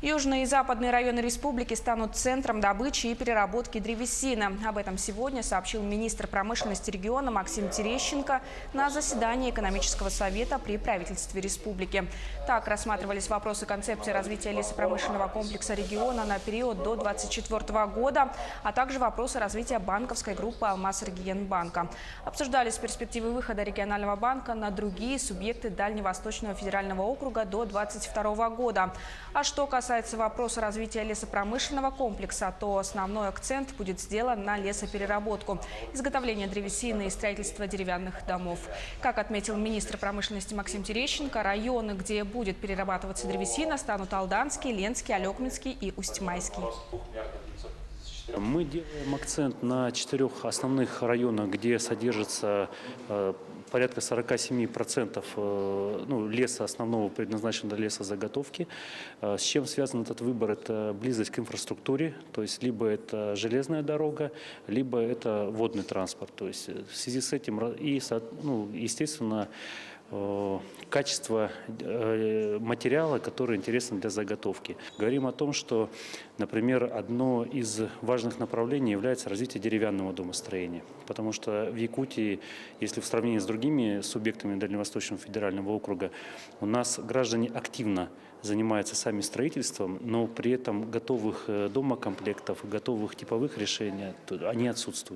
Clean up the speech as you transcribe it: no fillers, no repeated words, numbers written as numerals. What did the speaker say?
Южные и западные районы республики станут центром добычи и переработки древесины. Об этом сегодня сообщил министр промышленности региона Максим Терещенко на заседании экономического совета при правительстве республики. Так рассматривались вопросы концепции развития лесопромышленного комплекса региона на период до 2024 года, а также вопросы развития банковской группы «Алмаз-Регионбанка». Обсуждались перспективы выхода регионального банка на другие субъекты Дальневосточного федерального округа до 2022 года. А что касается вопроса развития лесопромышленного комплекса, то основной акцент будет сделан на лесопереработку, изготовление древесины и строительство деревянных домов. Как отметил министр промышленности Максим Терещенко, районы, где будет перерабатываться древесина, станут Алданский, Ленский, Алекминский и Усть-Майский. Мы делаем акцент на 4 основных районах, где содержится порядка 47% леса основного, предназначенного для лесозаготовки. С чем связан этот выбор? Это близость к инфраструктуре, то есть либо это железная дорога, либо это водный транспорт. То есть в связи с этим и, естественно, качество материала, который интересен для заготовки. Говорим о том, что, например, одно из важных направлений является развитие деревянного домостроения. Потому что в Якутии, если в сравнении с другими субъектами Дальневосточного федерального округа, у нас граждане активно занимаются сами строительством, но при этом готовых домокомплектов, готовых типовых решений, они отсутствуют.